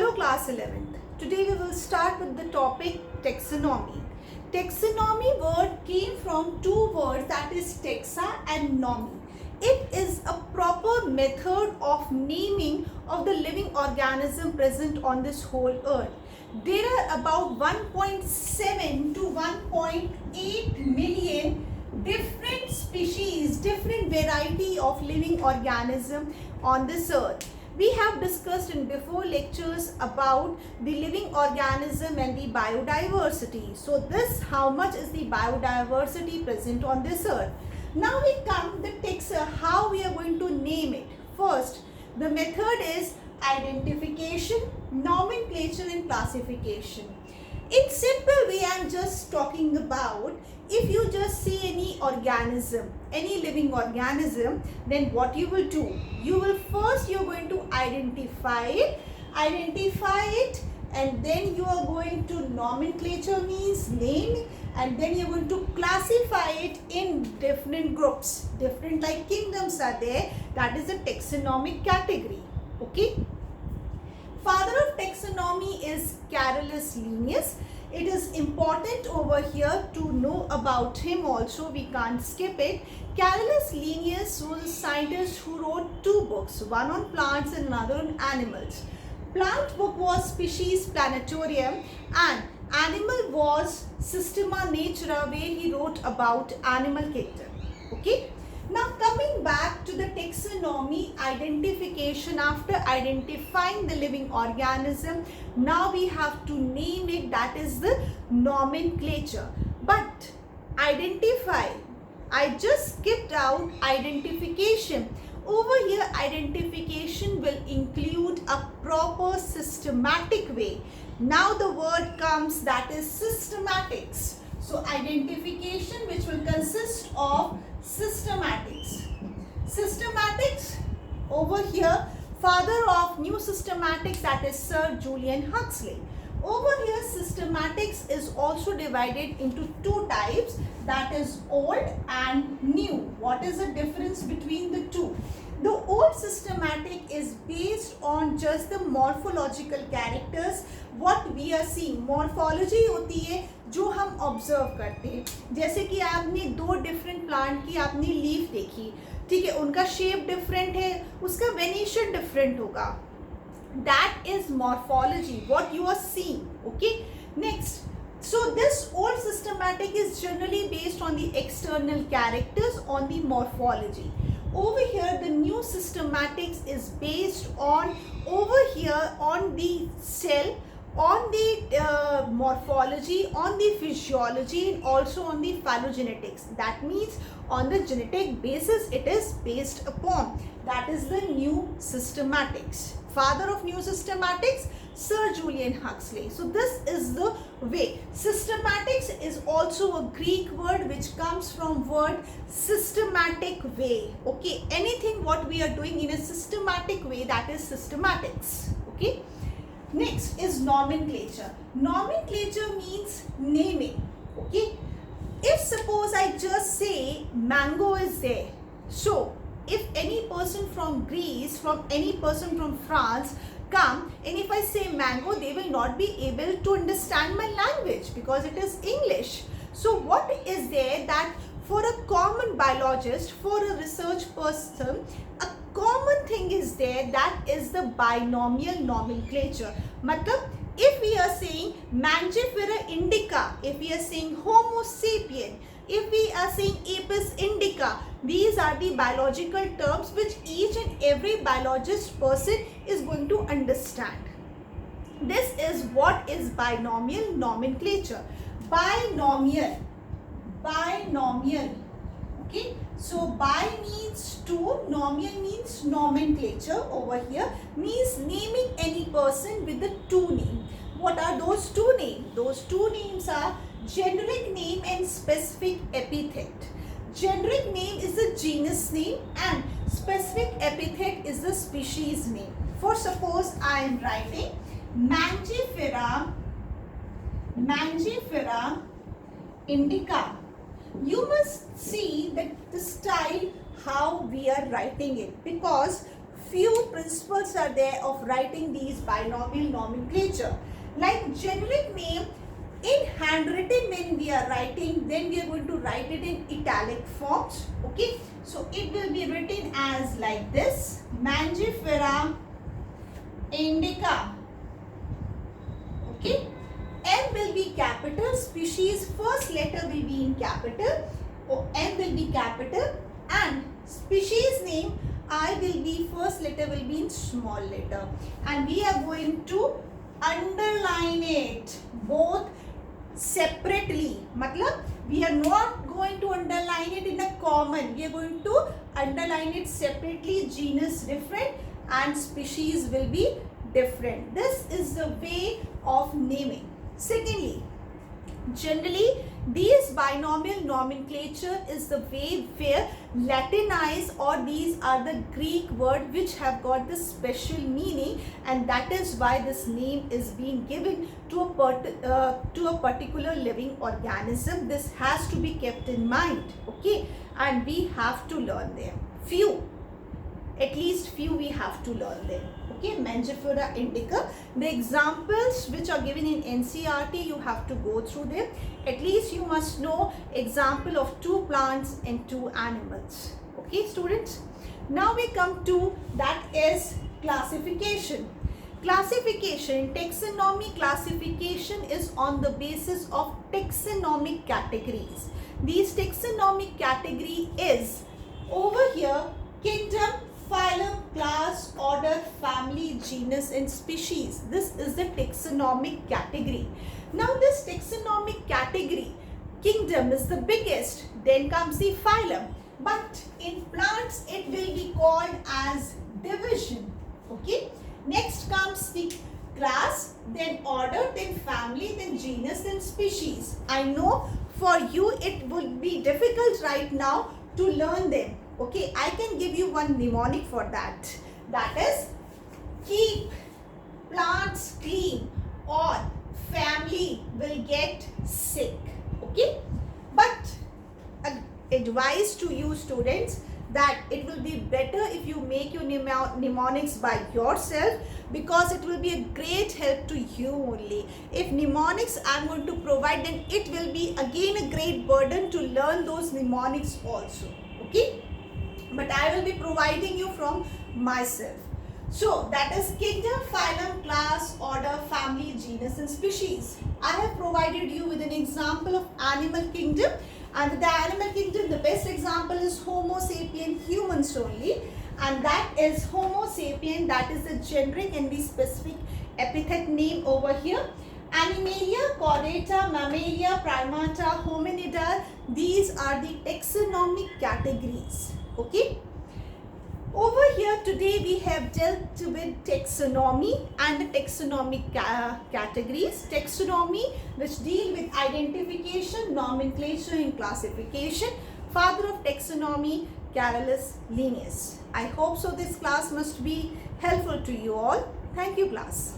Hello class 11th. Today we will start with the topic taxonomy. Taxonomy word came from two words, that is taxa and nomy. It is a proper method of naming of the living organism present on this whole earth. There are about 1.7 to 1.8 million different species, different variety of living organism on this earth. We have discussed in before lectures about the living organism and the biodiversity. So this, how much is the biodiversity present on this earth. Now we come the taxa, how we are going to name it. First, the method is identification, nomenclature and classification. In simple way, I am just talking about, if you just see any organism, any living organism, then what you will do? You will first, you are going to identify it, and then you are going to nomenclature means name, and then you are going to classify it in different groups. Different like kingdoms are there, that is a taxonomic category. Okay. Father of taxonomy is Carolus Linnaeus. It is important over here to know about him also, we can't skip it. Carolus Linnaeus was a scientist who wrote two books, one on plants and another on animals. Plant book was Species Planetarium and animal was Systema Naturae, where he wrote about animal kingdom. Okay. Now coming back to the taxonomy identification, after identifying the living organism, now we have to name it, that is the nomenclature. But identify, I just skipped out identification. Over here identification will include a proper systematic way. Now the word comes, that is systematics. So identification which will consist of systematics. Systematics, over here, father of new systematics, that is Sir Julian Huxley. Over here systematics is also divided into two types, that is old and new. What is the difference between the two? The old systematic is based on just the morphological characters. What we are seeing, morphology होती है जो हम observe करते हैं. जैसे कि आपने दो डिफरेंट प्लांट की आपने लीफ देखी, ठीक है, उनका शेप डिफरेंट है, उसका वेनिशन डिफरेंट होगा. That is morphology, what you are seeing. Okay. Next, so this old systematic is generally based on the external characters, on the morphology. Over here the new systematics is based on, over here, on the cell, on the morphology, on the physiology, and also on the phylogenetics. That means on the genetic basis it is based upon. That is the new systematics. Father of new systematics, Sir Julian Huxley. So this is the way. Systematics is also a Greek word which comes from word systematic way. Okay, anything what we are doing in a systematic way, that is systematics. Okay. Next is nomenclature. Nomenclature means naming. Okay. If suppose I just say mango is there, so if any person from Greece, from any person from France come, and if I say mango, they will not be able to understand my language because it is English. So what is there that for a common biologist, for a research person, a common thing is there, that is the binomial nomenclature. Matlab, if we are saying Mangifera indica, if we are saying Homo sapien, if we are saying Apis indica, these are the biological terms which each and every biologist person is going to understand. This is what is binomial nomenclature. Binomial. Okay. So bi means two, nomial means nomenclature over here, means naming any person with the two name. What are those two names? Those two names are generic name and specific epithet. Generic name is the genus name and specific epithet is the species name. For suppose I am writing Mangifera indica. You must see that the style how we are writing it, because few principles are there of writing these binomial nomenclature. Like generic name, in handwritten when we are writing, then we are going to write it in italic font. Okay, so it will be written as like this: Mangifera indica. Okay, M will be capital, species first letter will be in capital, or M will be capital, and species name I will be first letter will be in small letter, and we are going to underline it both separately. Matlab, we are not going to underline it in a common, we are going to underline it separately, genus different and species will be different. This is the way of naming. Secondly, generally these binomial nomenclature is the way where Latinized, or these are the Greek word which have got this special meaning, and that is why this name is being given to a particular living organism. This has to be kept in mind, okay, and we have to learn them. At least few we have to learn them. Okay, Mangifera indica. The examples which are given in NCERT, you have to go through them. At least you must know example of 2 plants and 2 animals. Okay, students. Now we come to that is classification. Classification, taxonomy classification is on the basis of taxonomic categories. These taxonomic category is over here: kingdom, phylum, class, order, family, genus and species. This is the taxonomic category. Now this taxonomic category, kingdom is the biggest, then comes the phylum. But in plants it will be called as division. Okay. Next comes the class, then order, then family, then genus, then species. I know for you it would be difficult right now to learn them. Okay, I can give you one mnemonic for that. That is keep plants clean or family will get sick. Okay, but advice to you students that it will be better if you make your mnemonics by yourself, because it will be a great help to you only. If mnemonics I am going to provide, then it will be again a great burden to learn those mnemonics also. Okay, but I will be providing you from myself. So that is kingdom, phylum, class, order, family, genus and species. I have provided you with an example of animal kingdom, and with the animal kingdom the best example is Homo sapien, humans only, and that is Homo sapien, that is the generic and the specific epithet name over here. Animalia, chordata, mammalia, primata, hominida, these are the taxonomic categories. Okay. Over here today we have dealt with taxonomy and the taxonomic categories. Taxonomy, which deal with identification, nomenclature and classification. Father of taxonomy, Carolus Linnaeus. I hope so this class must be helpful to you all. Thank you class.